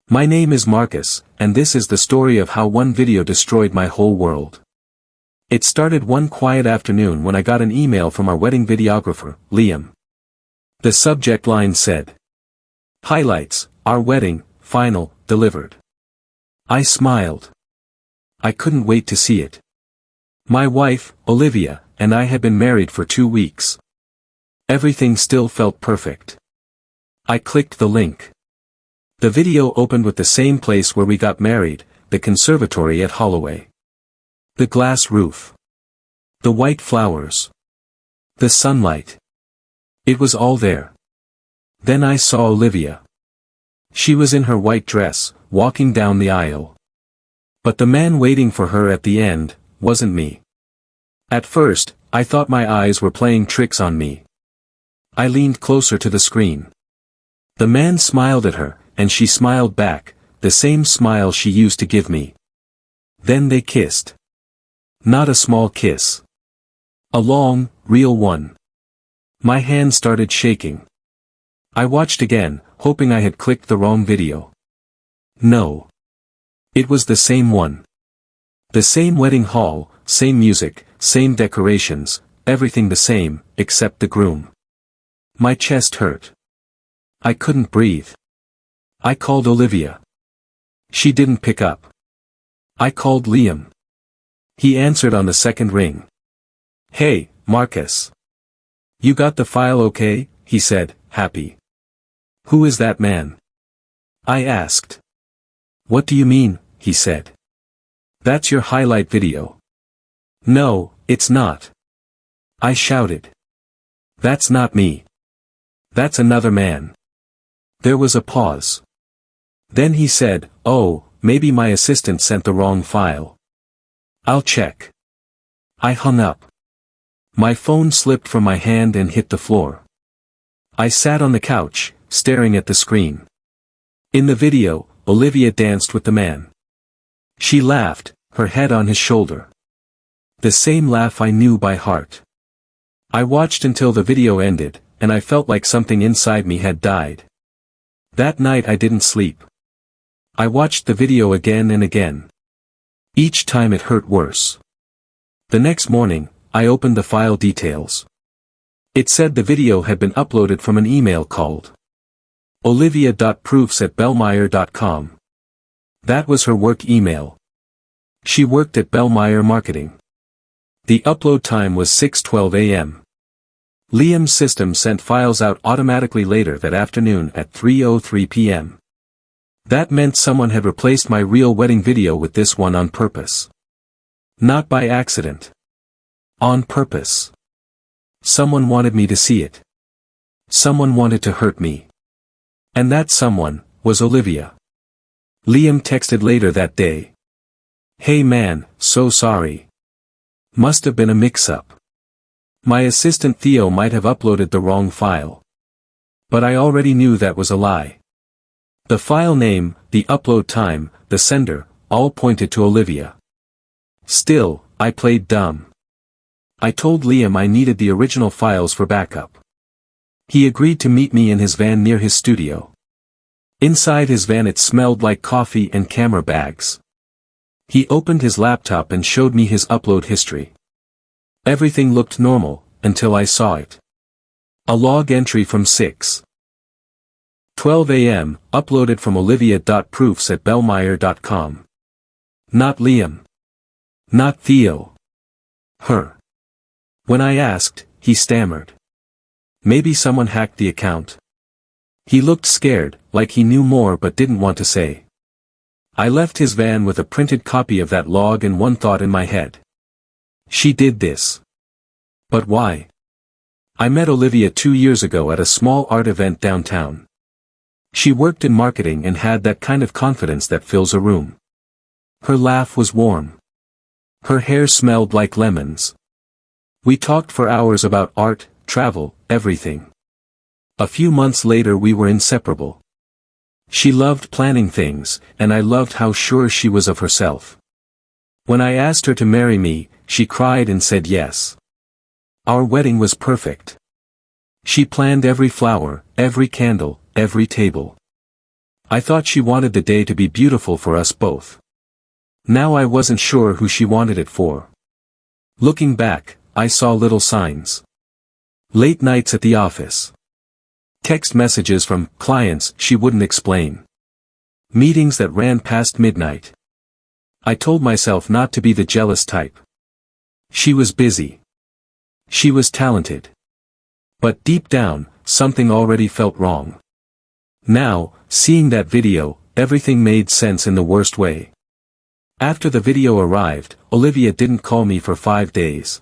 My name is Marcus, and this is the story of how one video destroyed my whole world. It started one quiet afternoon when I got an email from our wedding videographer, Liam. The subject line said, "Highlights, our wedding, final, delivered." I smiled. I couldn't wait to see it. My wife, Olivia, and I had been married for 2 weeks. Everything still felt perfect. I clicked the link. The video opened with the same place where we got married, the conservatory at Holloway. The glass roof. The white flowers. The sunlight. It was all there. Then I saw Olivia. She was in her white dress, walking down the aisle. But the man waiting for her at the end wasn't me. At first, I thought my eyes were playing tricks on me. I leaned closer to the screen. The man smiled at her, and she smiled back, the same smile she used to give me. Then they kissed. Not a small kiss. A long, real one. My hand started shaking. I watched again, hoping I had clicked the wrong video. No. It was the same one. The same wedding hall, same music, same decorations, everything the same, except the groom. My chest hurt. I couldn't breathe. I called Olivia. She didn't pick up. I called Liam. He answered on the second ring. "Hey, Marcus. You got the file okay?" he said, happy. "Who is that man?" I asked. "What do you mean?" he said. "That's your highlight video." "No, it's not." I shouted. "That's not me. That's another man." There was a pause. Then he said, "Oh, maybe my assistant sent the wrong file. I'll check." I hung up. My phone slipped from my hand and hit the floor. I sat on the couch, staring at the screen. In the video, Olivia danced with the man. She laughed, her head on his shoulder. The same laugh I knew by heart. I watched until the video ended, and I felt like something inside me had died. That night I didn't sleep. I watched the video again and again. Each time it hurt worse. The next morning, I opened the file details. It said the video had been uploaded from an email called olivia.proofs@bellmeyer.com. That was her work email. She worked at Bellmeyer Marketing. The upload time was 6:12 a.m. Liam's system sent files out automatically later that afternoon at 3:03 p.m. That meant someone had replaced my real wedding video with this one on purpose. Not by accident. On purpose. Someone wanted me to see it. Someone wanted to hurt me. And that someone was Olivia. Liam texted later that day. "Hey man, so sorry. Must have been a mix-up. My assistant Theo might have uploaded the wrong file. But I already knew that was a lie." The file name, the upload time, the sender, all pointed to Olivia. Still, I played dumb. I told Liam I needed the original files for backup. He agreed to meet me in his van near his studio. Inside his van it smelled like coffee and camera bags. He opened his laptop and showed me his upload history. Everything looked normal, until I saw it. A log entry from 6:12 a.m., uploaded from olivia.proofs@bellmeyer.com. Not Liam. Not Theo. Her. When I asked, he stammered. Maybe someone hacked the account. He looked scared, like he knew more but didn't want to say. I left his van with a printed copy of that log and one thought in my head. She did this. But why? I met Olivia 2 years ago at a small art event downtown. She worked in marketing and had that kind of confidence that fills a room. Her laugh was warm. Her hair smelled like lemons. We talked for hours about art, travel, everything. A few months later we were inseparable. She loved planning things, and I loved how sure she was of herself. When I asked her to marry me, she cried and said yes. Our wedding was perfect. She planned every flower, every candle, every table. I thought she wanted the day to be beautiful for us both. Now I wasn't sure who she wanted it for. Looking back, I saw little signs. Late nights at the office. Text messages from clients she wouldn't explain. Meetings that ran past midnight. I told myself not to be the jealous type. She was busy. She was talented. But deep down, something already felt wrong. Now, seeing that video, everything made sense in the worst way. After the video arrived, Olivia didn't call me for 5 days.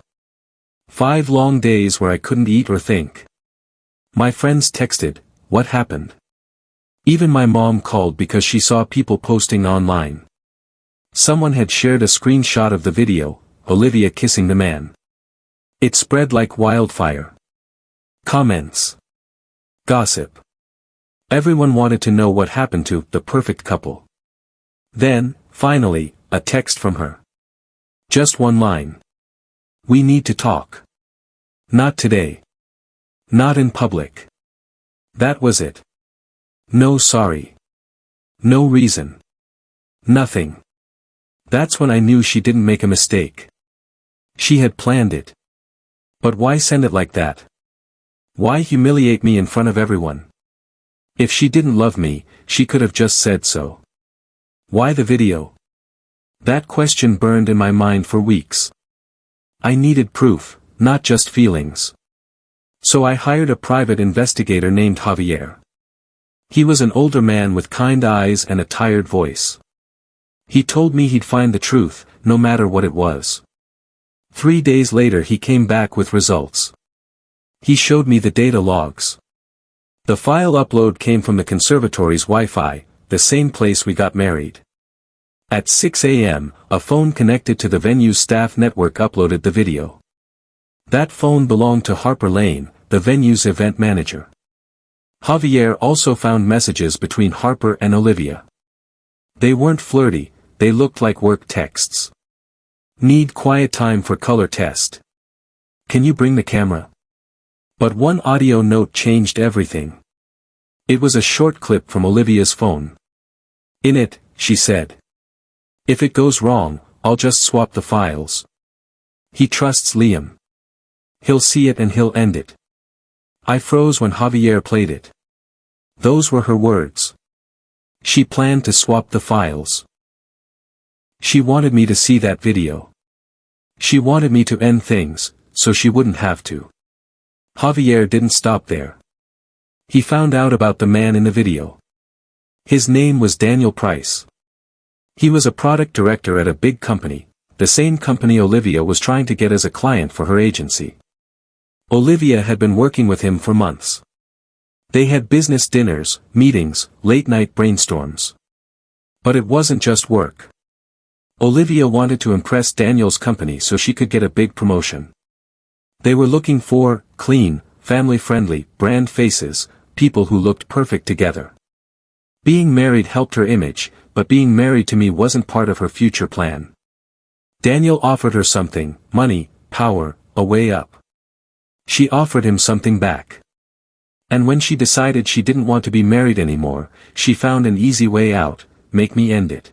5 long days where I couldn't eat or think. My friends texted, "What happened?" Even my mom called because she saw people posting online. Someone had shared a screenshot of the video, Olivia kissing the man. It spread like wildfire. Comments. Gossip. Everyone wanted to know what happened to the perfect couple. Then, finally, a text from her. Just one line. "We need to talk. Not today. Not in public." That was it. No sorry. No reason. Nothing. That's when I knew she didn't make a mistake. She had planned it. But why send it like that? Why humiliate me in front of everyone? If she didn't love me, she could have just said so. Why the video? That question burned in my mind for weeks. I needed proof, not just feelings. So I hired a private investigator named Javier. He was an older man with kind eyes and a tired voice. He told me he'd find the truth, no matter what it was. 3 days later he came back with results. He showed me the data logs. The file upload came from the conservatory's Wi-Fi, the same place we got married. At 6 a.m., a phone connected to the venue's staff network uploaded the video. That phone belonged to Harper Lane, the venue's event manager. Javier also found messages between Harper and Olivia. They weren't flirty, they looked like work texts. "Need quiet time for color test. Can you bring the camera?" But one audio note changed everything. It was a short clip from Olivia's phone. In it, she said, "If it goes wrong, I'll just swap the files. He trusts Liam. He'll see it and he'll end it." I froze when Javier played it. Those were her words. She planned to swap the files. She wanted me to see that video. She wanted me to end things, so she wouldn't have to. Javier didn't stop there. He found out about the man in the video. His name was Daniel Price. He was a product director at a big company, the same company Olivia was trying to get as a client for her agency. Olivia had been working with him for months. They had business dinners, meetings, late-night brainstorms. But it wasn't just work. Olivia wanted to impress Daniel's company so she could get a big promotion. They were looking for clean, family-friendly, brand faces, people who looked perfect together. Being married helped her image, but being married to me wasn't part of her future plan. Daniel offered her something, money, power, a way up. She offered him something back. And when she decided she didn't want to be married anymore, she found an easy way out: make me end it.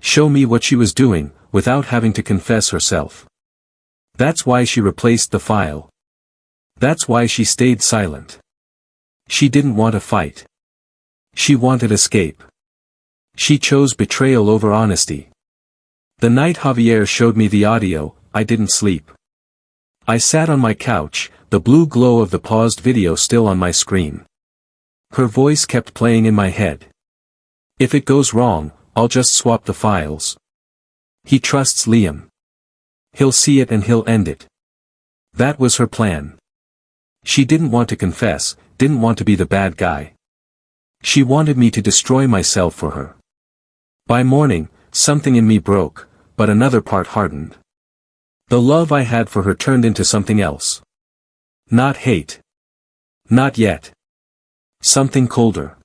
Show me what she was doing, without having to confess herself. That's why she replaced the file. That's why she stayed silent. She didn't want a fight. She wanted escape. She chose betrayal over honesty. The night Javier showed me the audio, I didn't sleep. I sat on my couch, the blue glow of the paused video still on my screen. Her voice kept playing in my head. "If it goes wrong, I'll just swap the files. He trusts Liam. He'll see it and he'll end it." That was her plan. She didn't want to confess, didn't want to be the bad guy. She wanted me to destroy myself for her. By morning, something in me broke, but another part hardened. The love I had for her turned into something else. Not hate. Not yet. Something colder.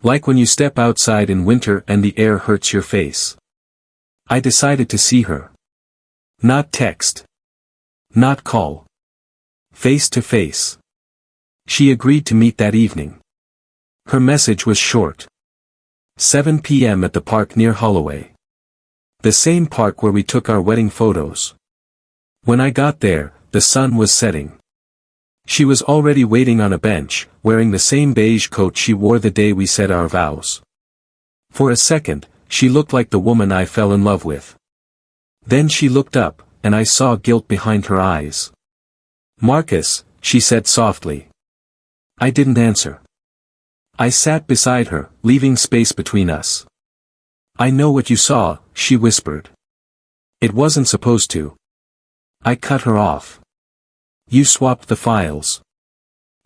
Like when you step outside in winter and the air hurts your face. I decided to see her. Not text. Not call. Face to face. She agreed to meet that evening. Her message was short. 7 p.m. at the park near Holloway. The same park where we took our wedding photos. When I got there, the sun was setting. She was already waiting on a bench, wearing the same beige coat she wore the day we said our vows. For a second, she looked like the woman I fell in love with. Then she looked up, and I saw guilt behind her eyes. "Marcus," she said softly. I didn't answer. I sat beside her, leaving space between us. "I know what you saw," she whispered. "It wasn't supposed to." I cut her off. "You swapped the files."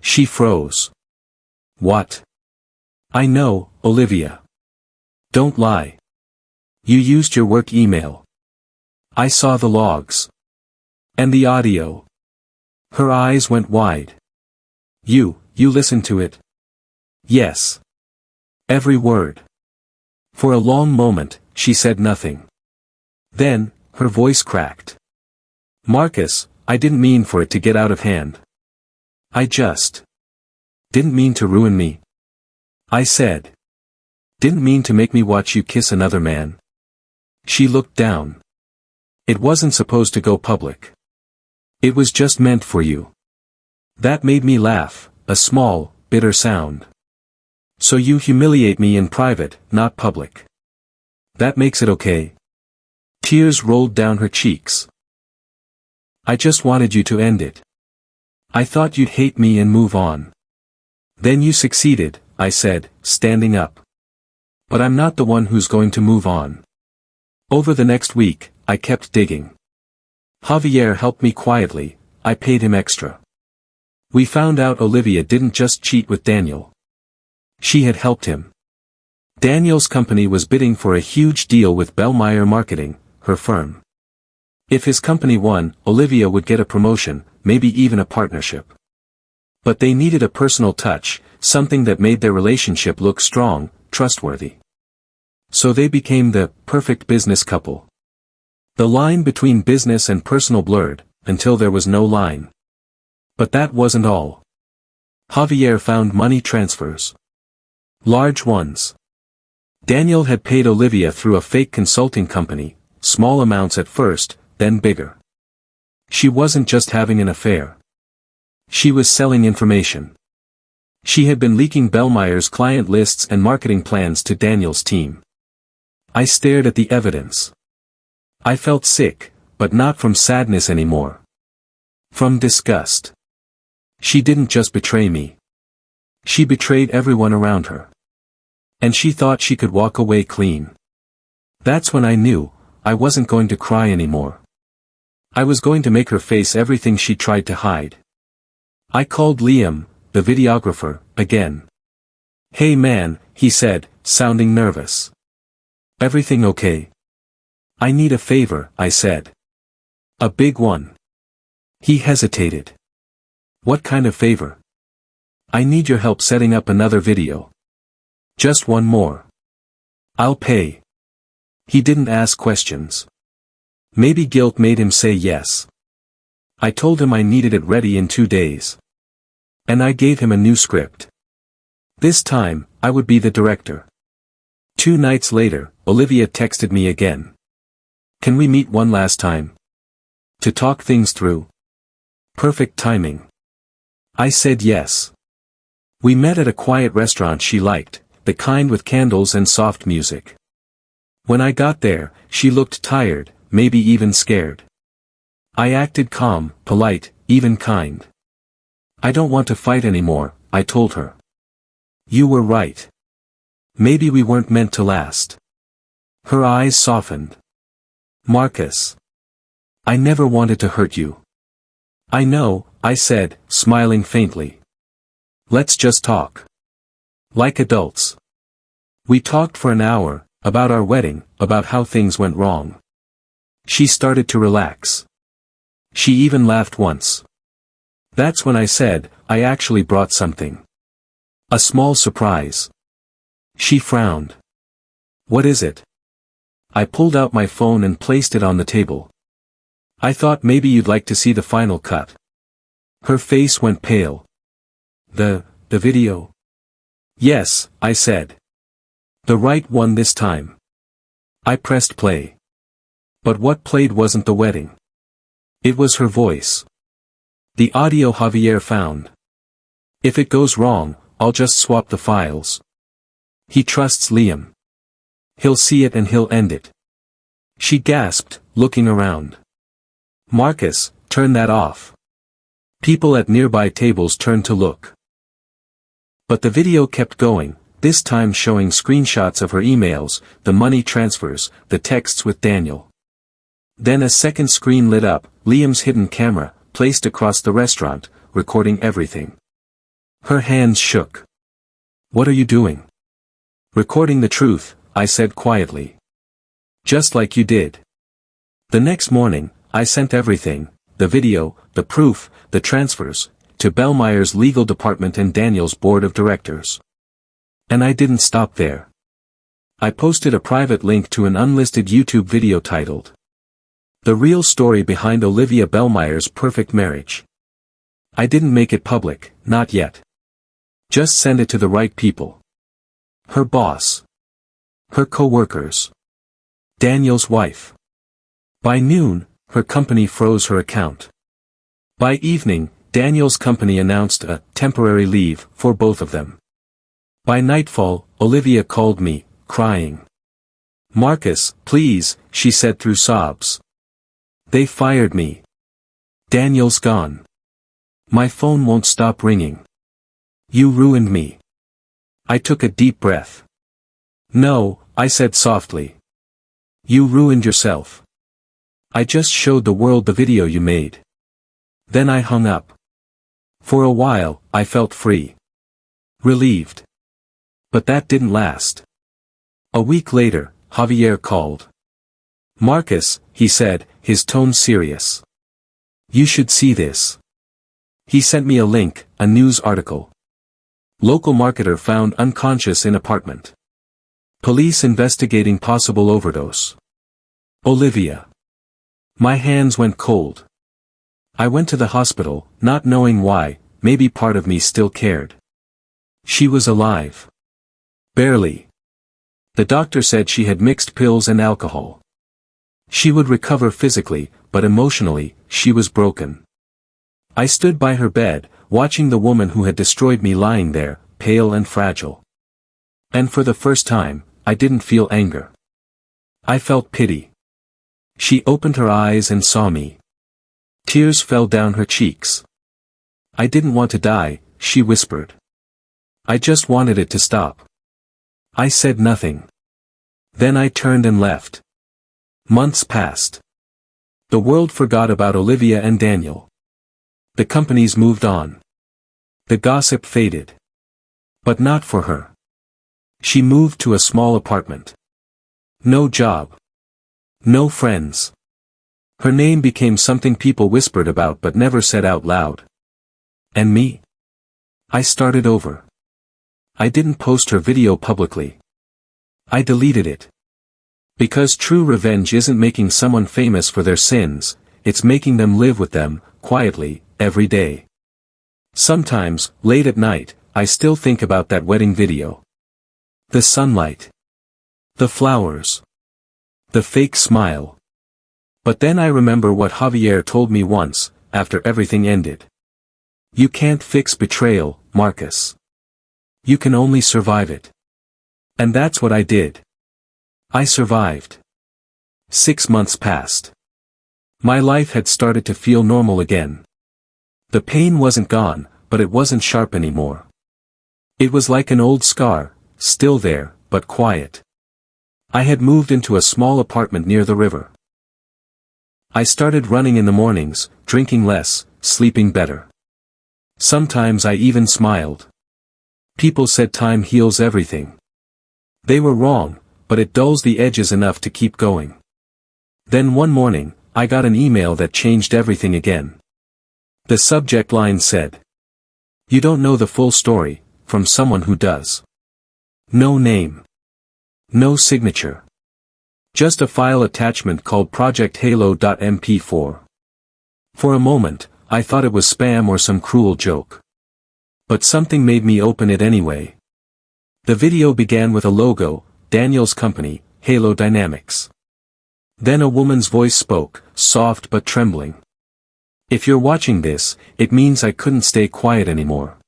She froze. "What?" "I know, Olivia. Don't lie. You used your work email. I saw the logs. And the audio." Her eyes went wide. You listened to it?" "Yes. Every word." For a long moment, she said nothing. Then, her voice cracked. "Marcus, I didn't mean for it to get out of hand. I just didn't mean to ruin me. I said. Didn't mean to make me watch you kiss another man." She looked down. "It wasn't supposed to go public. It was just meant for you." That made me laugh, a small, bitter sound. "So you humiliate me in private, not public. That makes it okay?" Tears rolled down her cheeks. "I just wanted you to end it. I thought you'd hate me and move on." "Then you succeeded," I said, standing up. "But I'm not the one who's going to move on." Over the next week, I kept digging. Javier helped me quietly, I paid him extra. We found out Olivia didn't just cheat with Daniel. She had helped him. Daniel's company was bidding for a huge deal with Bellmeyer Marketing, her firm. If his company won, Olivia would get a promotion, maybe even a partnership. But they needed a personal touch, something that made their relationship look strong, trustworthy. So they became the perfect business couple. The line between business and personal blurred, until there was no line. But that wasn't all. Javier found money transfers. Large ones. Daniel had paid Olivia through a fake consulting company, small amounts at first, then bigger. She wasn't just having an affair. She was selling information. She had been leaking Bellmeyer's client lists and marketing plans to Daniel's team. I stared at the evidence. I felt sick, but not from sadness anymore. From disgust. She didn't just betray me. She betrayed everyone around her. And she thought she could walk away clean. That's when I knew, I wasn't going to cry anymore. I was going to make her face everything she tried to hide. I called Liam, the videographer, again. "Hey man," he said, sounding nervous. "Everything okay?" "I need a favor," I said. "A big one." He hesitated. "What kind of favor?" "I need your help setting up another video. Just one more. I'll pay." He didn't ask questions. Maybe guilt made him say yes. I told him I needed it ready in 2 days. And I gave him a new script. This time, I would be the director. 2 nights later, Olivia texted me again. "Can we meet one last time? To talk things through?" Perfect timing. I said yes. We met at a quiet restaurant she liked, the kind with candles and soft music. When I got there, she looked tired, maybe even scared. I acted calm, polite, even kind. "I don't want to fight anymore," I told her. "You were right. Maybe we weren't meant to last." Her eyes softened. "Marcus. I never wanted to hurt you." "I know," I said, smiling faintly. "Let's just talk. Like adults." We talked for an hour, about our wedding, about how things went wrong. She started to relax. She even laughed once. That's when I said, "I actually brought something. A small surprise." She frowned. "What is it?" I pulled out my phone and placed it on the table. "I thought maybe you'd like to see the final cut." Her face went pale. The video?" "Yes," I said. The right one this time. I pressed play. But what played wasn't the wedding. It was her voice. The audio Javier found. If it goes wrong, I'll just swap the files. He trusts Liam. He'll see it and he'll end it. She gasped, looking around. Marcus, turn that off. People at nearby tables turned to look. But the video kept going, this time showing screenshots of her emails, the money transfers, the texts with Daniel. Then a second screen lit up, Liam's hidden camera, placed across the restaurant, recording everything. Her hands shook. What are you doing? Recording the truth, I said quietly. Just like you did. The next morning, I sent everything, the video, the proof, the transfers, to Bellmeyer's legal department and Daniel's board of directors. And I didn't stop there. I posted a private link to an unlisted YouTube video titled, "The Real Story Behind Olivia Bellmeyer's Perfect Marriage." I didn't make it public, not yet. Just send it to the right people. Her boss. Her co-workers. Daniel's wife. By noon, her company froze her account. By evening, Daniel's company announced a temporary leave for both of them. By nightfall, Olivia called me, crying. Marcus, please, she said through sobs. They fired me. Daniel's gone. My phone won't stop ringing. You ruined me. I took a deep breath. No, I said softly. You ruined yourself. I just showed the world the video you made. Then I hung up. For a while, I felt free. Relieved. But that didn't last. A week later, Javier called. Marcus, he said, his tone serious. You should see this. He sent me a link, a news article. Local marketer found unconscious in apartment. Police investigating possible overdose. Olivia. My hands went cold. I went to the hospital, not knowing why, maybe part of me still cared. She was alive. Barely. The doctor said she had mixed pills and alcohol. She would recover physically, but emotionally, she was broken. I stood by her bed, watching the woman who had destroyed me lying there, pale and fragile. And for the first time, I didn't feel anger. I felt pity. She opened her eyes and saw me. Tears fell down her cheeks. I didn't want to die, she whispered. I just wanted it to stop. I said nothing. Then I turned and left. Months passed. The world forgot about Olivia and Daniel. The companies moved on. The gossip faded. But not for her. She moved to a small apartment. No job. No friends. Her name became something people whispered about but never said out loud. And me? I started over. I didn't post her video publicly. I deleted it. Because true revenge isn't making someone famous for their sins, it's making them live with them, quietly, every day. Sometimes, late at night, I still think about that wedding video. The sunlight. The flowers. The fake smile. But then I remember what Javier told me once, after everything ended. You can't fix betrayal, Marcus. You can only survive it. And that's what I did. I survived. 6 months passed. My life had started to feel normal again. The pain wasn't gone, but it wasn't sharp anymore. It was like an old scar, still there, but quiet. I had moved into a small apartment near the river. I started running in the mornings, drinking less, sleeping better. Sometimes I even smiled. People said time heals everything. They were wrong, but it dulls the edges enough to keep going. Then one morning, I got an email that changed everything again. The subject line said, "You don't know the full story," from someone who does. No name. No signature. Just a file attachment called projecthalo.mp4. For a moment, I thought it was spam or some cruel joke. But something made me open it anyway. The video began with a logo, Daniel's company, Halo Dynamics. Then a woman's voice spoke, soft but trembling. If you're watching this, it means I couldn't stay quiet anymore.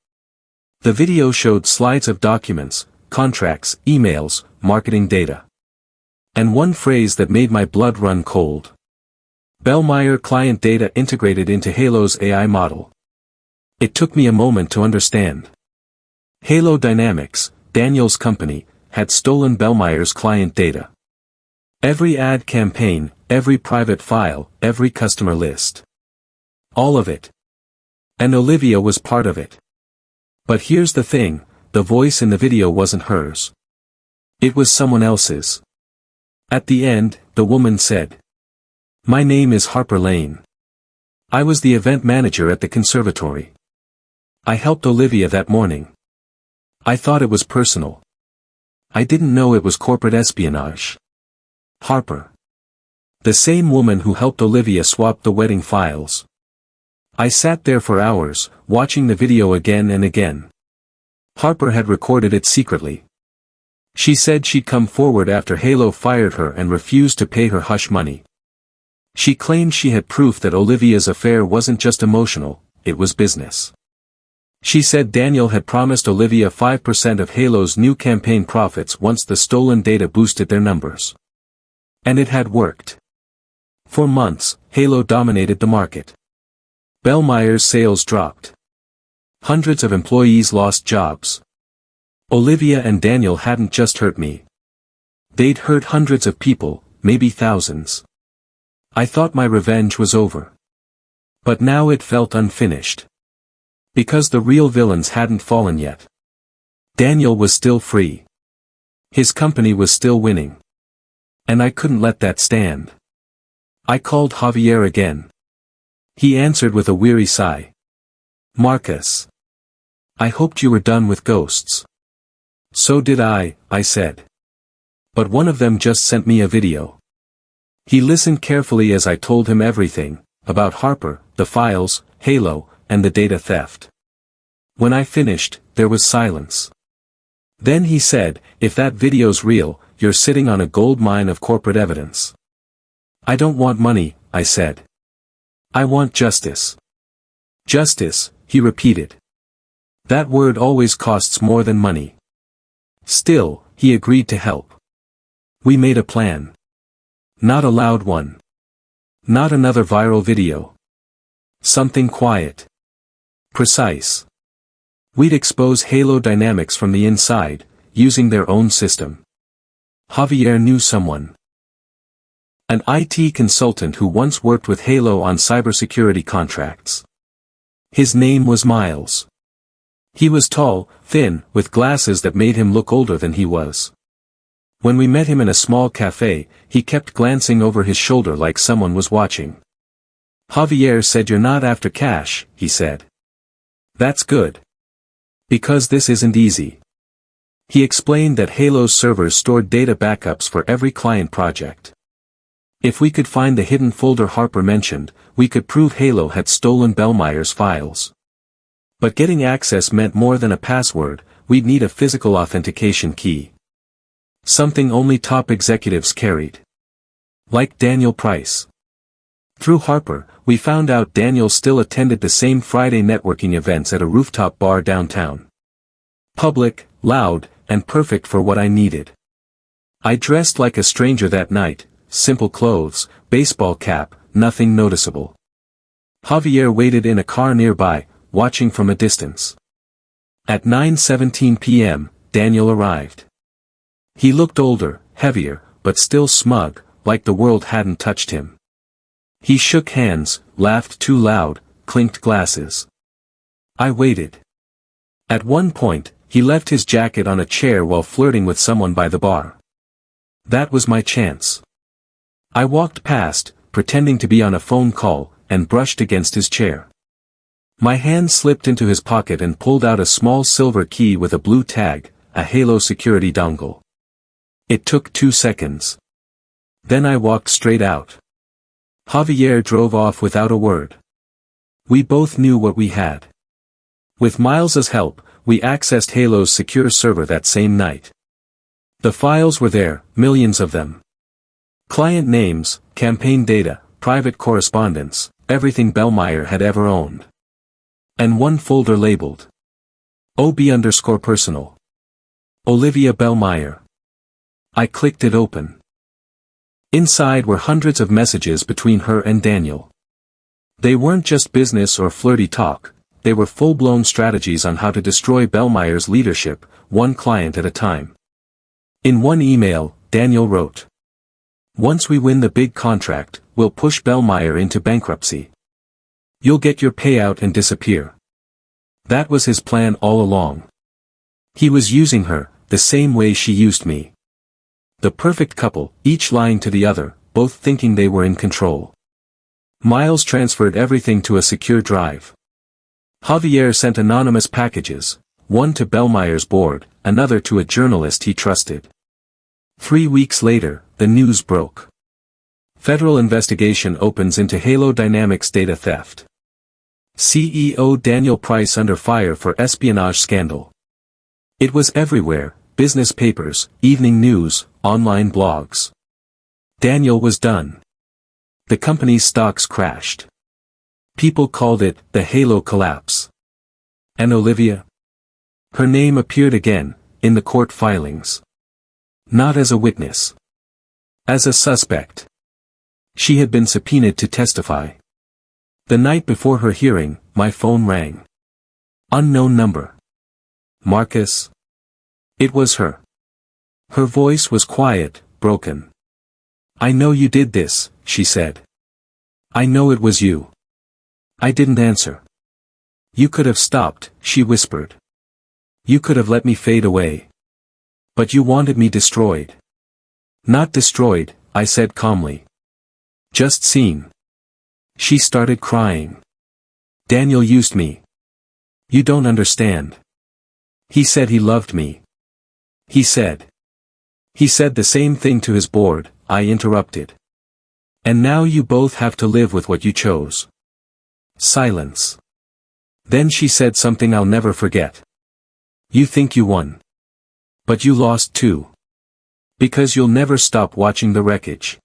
The video showed slides of documents, contracts, emails, marketing data. And one phrase that made my blood run cold. Bellmeyer client data integrated into Halo's AI model. It took me a moment to understand. Halo Dynamics, Daniel's company, had stolen Bellmeyer's client data. Every ad campaign, every private file, every customer list. All of it. And Olivia was part of it. But here's the thing, the voice in the video wasn't hers. It was someone else's. At the end, the woman said, "My name is Harper Lane. I was the event manager at the conservatory. I helped Olivia that morning. I thought it was personal. I didn't know it was corporate espionage." Harper. The same woman who helped Olivia swap the wedding files. I sat there for hours, watching the video again and again. Harper had recorded it secretly. She said she'd come forward after Halo fired her and refused to pay her hush money. She claimed she had proof that Olivia's affair wasn't just emotional, it was business. She said Daniel had promised Olivia 5% of Halo's new campaign profits once the stolen data boosted their numbers. And it had worked. For months, Halo dominated the market. Bellmeyer's sales dropped. Hundreds of employees lost jobs. Olivia and Daniel hadn't just hurt me. They'd hurt hundreds of people, maybe thousands. I thought my revenge was over. But now it felt unfinished. Because the real villains hadn't fallen yet. Daniel was still free. His company was still winning. And I couldn't let that stand. I called Javier again. He answered with a weary sigh. "Marcus. I hoped you were done with ghosts." "So did I said. But one of them just sent me a video." He listened carefully as I told him everything, about Harper, the files, Halo, and the data theft. When I finished, there was silence. Then he said, "If that video's real, you're sitting on a gold mine of corporate evidence." "I don't want money," I said. "I want justice." "Justice," he repeated. That word always costs more than money. Still, he agreed to help. We made a plan. Not a loud one. Not another viral video. Something quiet. Precise. We'd expose Halo Dynamics from the inside, using their own system. Javier knew someone. An IT consultant who once worked with Halo on cybersecurity contracts. His name was Miles. He was tall, thin, with glasses that made him look older than he was. When we met him in a small cafe, he kept glancing over his shoulder like someone was watching. "Javier said you're not after cash," he said. "That's good. Because this isn't easy." He explained that Halo's servers stored data backups for every client project. If we could find the hidden folder Harper mentioned, we could prove Halo had stolen Bellmeyer's files. But getting access meant more than a password, we'd need a physical authentication key. Something only top executives carried. Like Daniel Price. Through Harper, we found out Daniel still attended the same Friday networking events at a rooftop bar downtown. Public, loud, and perfect for what I needed. I dressed like a stranger that night, simple clothes, baseball cap, nothing noticeable. Javier waited in a car nearby, watching from a distance. At 9:17 p.m., Daniel arrived. He looked older, heavier, but still smug, like the world hadn't touched him. He shook hands, laughed too loud, clinked glasses. I waited. At one point, he left his jacket on a chair while flirting with someone by the bar. That was my chance. I walked past, pretending to be on a phone call, and brushed against his chair. My hand slipped into his pocket and pulled out a small silver key with a blue tag, a Halo security dongle. It took 2 seconds. Then I walked straight out. Javier drove off without a word. We both knew what we had. With Miles's help, we accessed Halo's secure server that same night. The files were there, millions of them. Client names, campaign data, private correspondence, everything Bellmeyer had ever owned. And one folder labeled OB_personal. Olivia Bellmeyer. I clicked it open. Inside were hundreds of messages between her and Daniel. They weren't just business or flirty talk, they were full-blown strategies on how to destroy Bellmeyer's leadership, one client at a time. In one email, Daniel wrote, "Once we win the big contract, we'll push Bellmeyer into bankruptcy. You'll get your payout and disappear." That was his plan all along. He was using her, the same way she used me. The perfect couple, each lying to the other, both thinking they were in control. Miles transferred everything to a secure drive. Javier sent anonymous packages, one to Bellmeyer's board, another to a journalist he trusted. 3 weeks later, the news broke. Federal investigation opens into Halo Dynamics data theft. CEO Daniel Price under fire for espionage scandal. It was everywhere, business papers, evening news, online blogs. Daniel was done. The company's stocks crashed. People called it the Halo collapse. And Olivia? Her name appeared again, in the court filings. Not as a witness. As a suspect. She had been subpoenaed to testify. The night before her hearing, my phone rang. Unknown number. Marcus? It was her. Her voice was quiet, broken. "I know you did this," she said. "I know it was you." I didn't answer. "You could have stopped," she whispered. "You could have let me fade away. But you wanted me destroyed." "Not destroyed," I said calmly. "Just seen." She started crying. "Daniel used me. You don't understand. He said he loved me. He said the same thing to his board," I interrupted. "And now you both have to live with what you chose." Silence. Then she said something I'll never forget. "You think you won. But you lost too. Because you'll never stop watching the wreckage."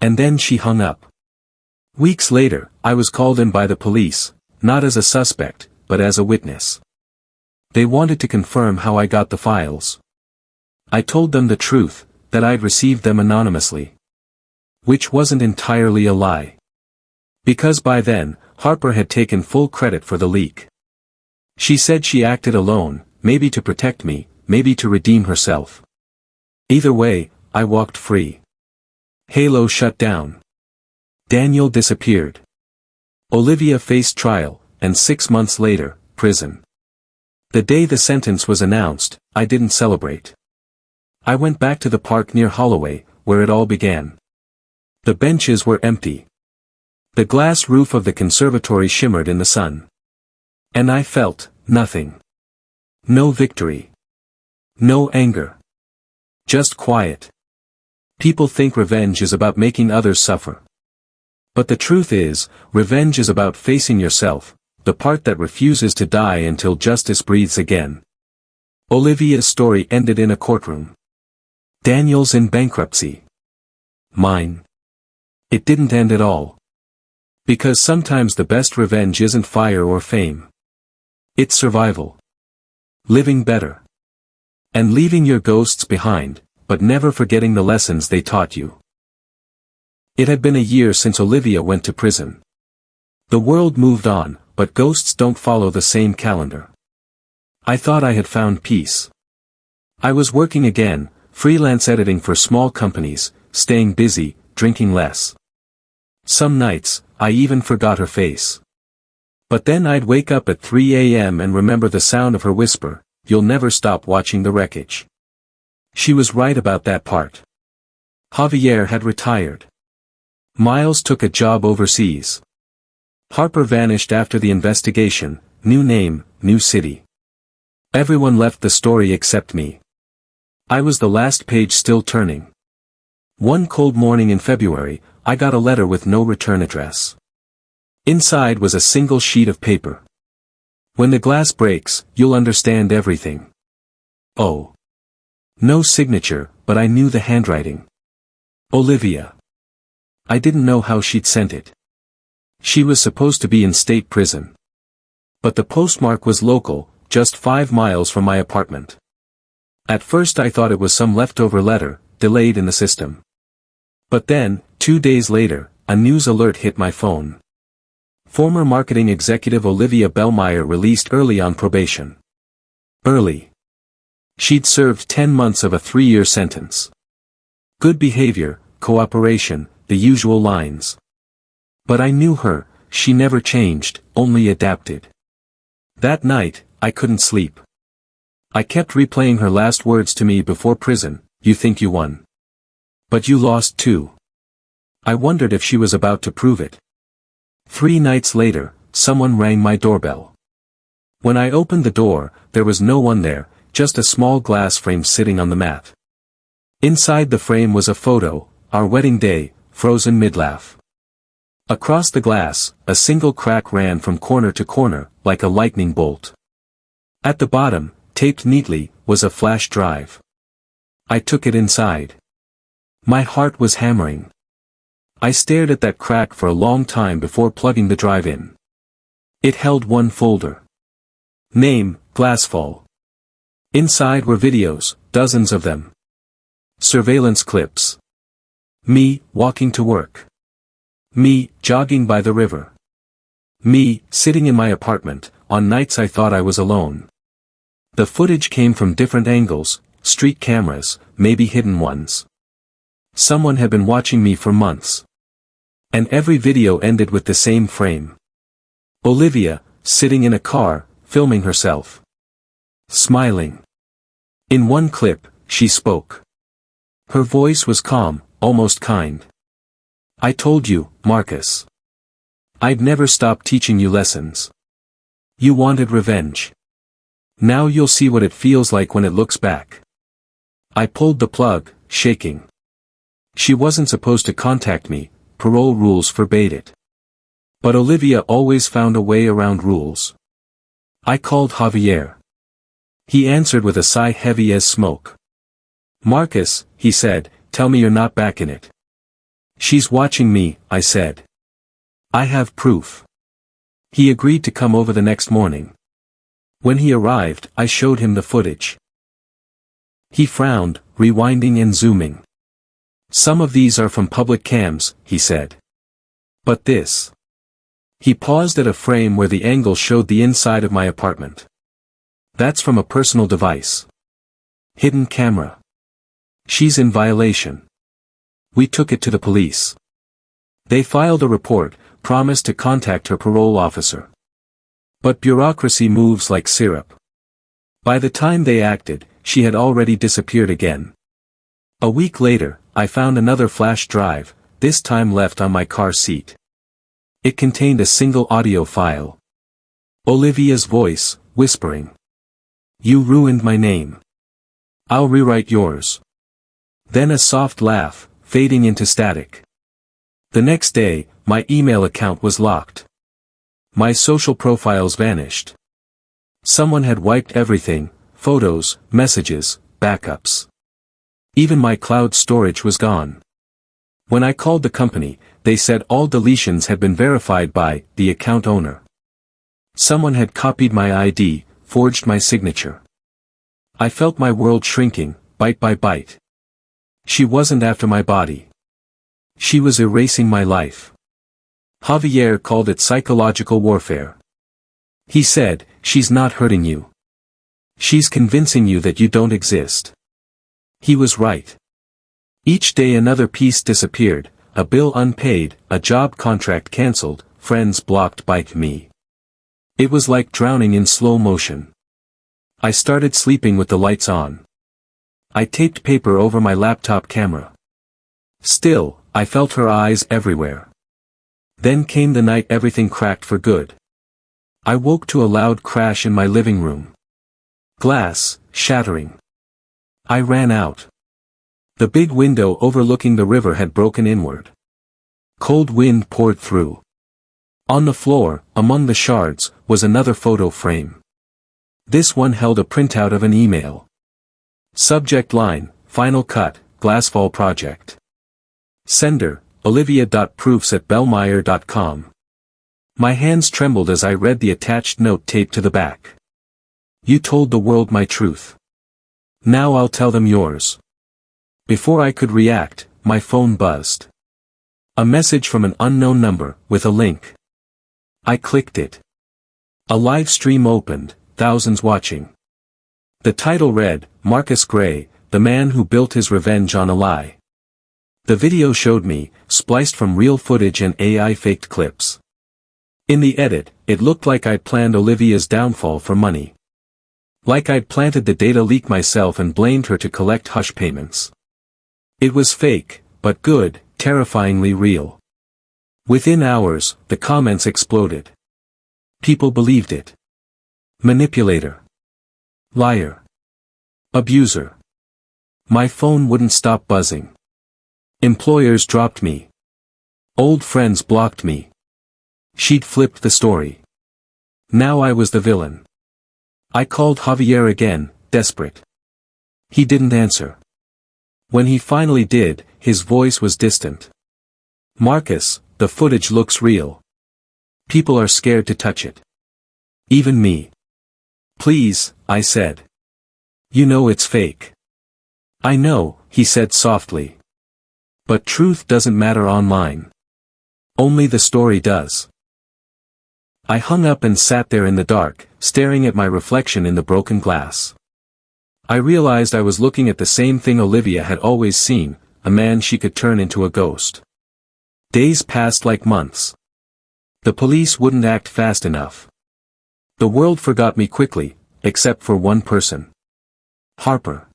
And then she hung up. Weeks later, I was called in by the police, not as a suspect, but as a witness. They wanted to confirm how I got the files. I told them the truth, that I'd received them anonymously. Which wasn't entirely a lie. Because by then, Harper had taken full credit for the leak. She said she acted alone, maybe to protect me, maybe to redeem herself. Either way, I walked free. Halo shut down. Daniel disappeared. Olivia faced trial, and 6 months later, prison. The day the sentence was announced, I didn't celebrate. I went back to the park near Holloway, where it all began. The benches were empty. The glass roof of the conservatory shimmered in the sun. And I felt nothing. No victory. No anger. Just quiet. People think revenge is about making others suffer. But the truth is, revenge is about facing yourself, the part that refuses to die until justice breathes again. Olivia's story ended in a courtroom. Daniel's in bankruptcy. Mine. It didn't end at all. Because sometimes the best revenge isn't fire or fame. It's survival. Living better. And leaving your ghosts behind, but never forgetting the lessons they taught you. It had been a year since Olivia went to prison. The world moved on, but ghosts don't follow the same calendar. I thought I had found peace. I was working again, freelance editing for small companies, staying busy, drinking less. Some nights, I even forgot her face. But then I'd wake up at 3 a.m. and remember the sound of her whisper, "You'll never stop watching the wreckage." She was right about that part. Javier had retired. Miles took a job overseas. Harper vanished after the investigation, new name, new city. Everyone left the story except me. I was the last page still turning. One cold morning in February, I got a letter with no return address. Inside was a single sheet of paper. "When the glass breaks, you'll understand everything. Oh. No signature, but I knew the handwriting. Olivia. I didn't know how she'd sent it. She was supposed to be in state prison. But the postmark was local, just 5 miles from my apartment. At first I thought it was some leftover letter, delayed in the system. But then, 2 days later, a news alert hit my phone. Former marketing executive Olivia Bellmeyer released early on probation. Early. She'd served 10 months of a 3-year sentence. Good behavior, cooperation, the usual lines. But I knew her, she never changed, only adapted. That night, I couldn't sleep. I kept replaying her last words to me before prison, "You think you won. But you lost too." I wondered if she was about to prove it. 3 nights later, someone rang my doorbell. When I opened the door, there was no one there, just a small glass frame sitting on the mat. Inside the frame was a photo, our wedding day, frozen mid-laugh. Across the glass, a single crack ran from corner to corner, like a lightning bolt. At the bottom, taped neatly, was a flash drive. I took it inside. My heart was hammering. I stared at that crack for a long time before plugging the drive in. It held one folder. Name, Glassfall. Inside were videos, dozens of them. Surveillance clips. Me, walking to work. Me, jogging by the river. Me, sitting in my apartment, on nights I thought I was alone. The footage came from different angles, street cameras, maybe hidden ones. Someone had been watching me for months. And every video ended with the same frame. Olivia, sitting in a car, filming herself. Smiling. In one clip, she spoke. Her voice was calm, almost kind. "I told you, Marcus. I'd never stop teaching you lessons. You wanted revenge. Now you'll see what it feels like when it looks back." I pulled the plug, shaking. She wasn't supposed to contact me, parole rules forbade it. But Olivia always found a way around rules. I called Javier. He answered with a sigh heavy as smoke. "Marcus," he said, "tell me you're not back in it." "She's watching me," I said. "I have proof." He agreed to come over the next morning. When he arrived, I showed him the footage. He frowned, rewinding and zooming. "Some of these are from public cams," he said. "But this." He paused at a frame where the angle showed the inside of my apartment. "That's from a personal device. Hidden camera. She's in violation." We took it to the police. They filed a report, promised to contact her parole officer. But bureaucracy moves like syrup. By the time they acted, she had already disappeared again. A week later, I found another flash drive, this time left on my car seat. It contained a single audio file. Olivia's voice, whispering. "You ruined my name. I'll rewrite yours." Then a soft laugh, fading into static. The next day, my email account was locked. My social profiles vanished. Someone had wiped everything, photos, messages, backups. Even my cloud storage was gone. When I called the company, they said all deletions had been verified by the account owner. Someone had copied my ID, forged my signature. I felt my world shrinking, bite by bite. She wasn't after my body. She was erasing my life. Javier called it psychological warfare. He said, "She's not hurting you. She's convincing you that you don't exist." He was right. Each day another piece disappeared, a bill unpaid, a job contract cancelled, friends blocked by me. It was like drowning in slow motion. I started sleeping with the lights on. I taped paper over my laptop camera. Still, I felt her eyes everywhere. Then came the night everything cracked for good. I woke to a loud crash in my living room. Glass, shattering. I ran out. The big window overlooking the river had broken inward. Cold wind poured through. On the floor, among the shards, was another photo frame. This one held a printout of an email. Subject line, Final Cut, Glassfall Project. Sender, olivia.proofs@bellmeyer.com. My hands trembled as I read the attached note taped to the back. You told the world my truth. Now I'll tell them yours. Before I could react, my phone buzzed. A message from an unknown number, with a link. I clicked it. A live stream opened, thousands watching. The title read, Marcus Gray, the man who built his revenge on a lie. The video showed me, spliced from real footage and AI-faked clips. In the edit, it looked like I'd planned Olivia's downfall for money. Like I'd planted the data leak myself and blamed her to collect hush payments. It was fake, but good, terrifyingly real. Within hours, the comments exploded. People believed it. Manipulator. Liar. Abuser. My phone wouldn't stop buzzing. Employers dropped me. Old friends blocked me. She'd flipped the story. Now I was the villain. I called Javier again, desperate. He didn't answer. When he finally did, his voice was distant. Marcus, the footage looks real. People are scared to touch it. Even me. Please, I said. You know it's fake. I know, he said softly. But truth doesn't matter online. Only the story does. I hung up and sat there in the dark, staring at my reflection in the broken glass. I realized I was looking at the same thing Olivia had always seen, a man she could turn into a ghost. Days passed like months. The police wouldn't act fast enough. The world forgot me quickly, except for one person. Harper.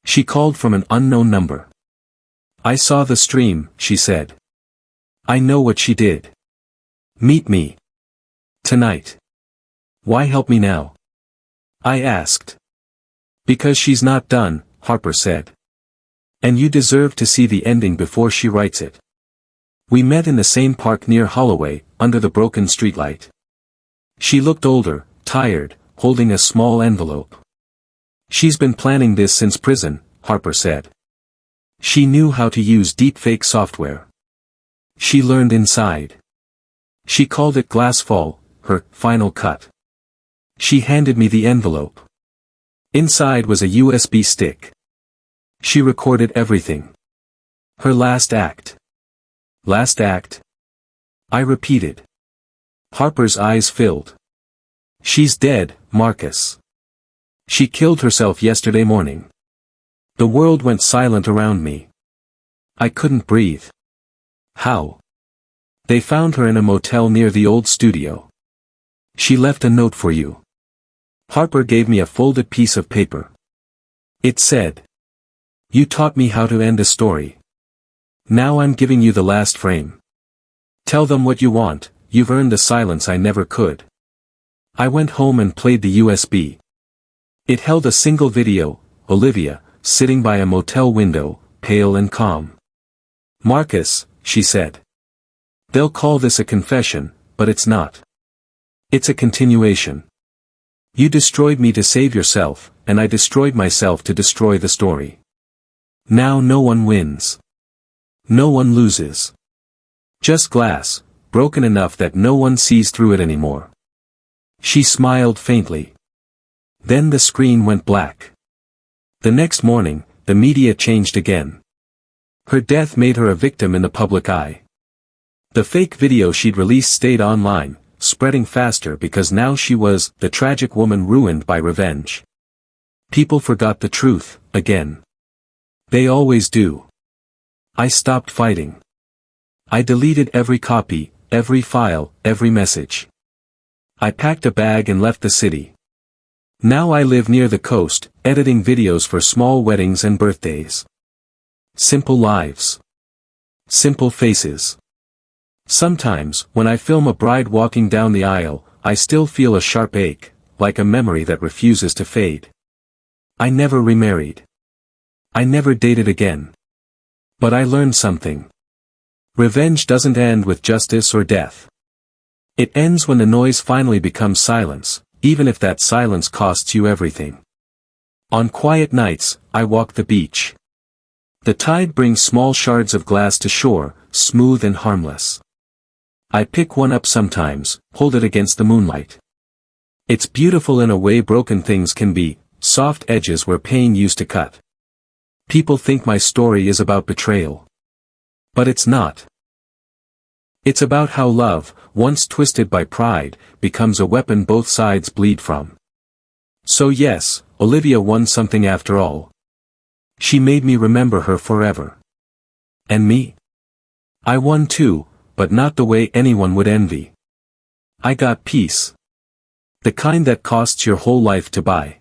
She called from an unknown number. I saw the stream, she said. I know what she did. Meet me. Tonight. Why help me now? I asked. Because she's not done, Harper said. And you deserve to see the ending before she writes it. We met in the same park near Holloway, under the broken streetlight. She looked older, tired, holding a small envelope. She's been planning this since prison, Harper said. She knew how to use deepfake software. She learned inside. She called it Glassfall, her final cut. She handed me the envelope. Inside was a USB stick. She recorded everything. Her last act. Last act? I repeated. Harper's eyes filled. She's dead, Marcus. She killed herself yesterday morning. The world went silent around me. I couldn't breathe. How? They found her in a motel near the old studio. She left a note for you. Harper gave me a folded piece of paper. It said, you taught me how to end a story. Now I'm giving you the last frame. Tell them what you want, you've earned the silence I never could. I went home and played the USB. It held a single video, Olivia, sitting by a motel window, pale and calm. Marcus, she said. They'll call this a confession, but it's not. It's a continuation. You destroyed me to save yourself, and I destroyed myself to destroy the story. Now no one wins. No one loses. Just glass, broken enough that no one sees through it anymore. She smiled faintly. Then the screen went black. The next morning, the media changed again. Her death made her a victim in the public eye. The fake video she'd released stayed online, spreading faster because now she was the tragic woman ruined by revenge. People forgot the truth, again. They always do. I stopped fighting. I deleted every copy, every file, every message. I packed a bag and left the city. Now I live near the coast, editing videos for small weddings and birthdays. Simple lives. Simple faces. Sometimes, when I film a bride walking down the aisle, I still feel a sharp ache, like a memory that refuses to fade. I never remarried. I never dated again. But I learned something. Revenge doesn't end with justice or death. It ends when the noise finally becomes silence, even if that silence costs you everything. On quiet nights, I walk the beach. The tide brings small shards of glass to shore, smooth and harmless. I pick one up sometimes, hold it against the moonlight. It's beautiful in a way broken things can be, soft edges where pain used to cut. People think my story is about betrayal. But it's not. It's about how love, once twisted by pride, becomes a weapon both sides bleed from. So yes, Olivia won something after all. She made me remember her forever. And me? I won too, but not the way anyone would envy. I got peace. The kind that costs your whole life to buy.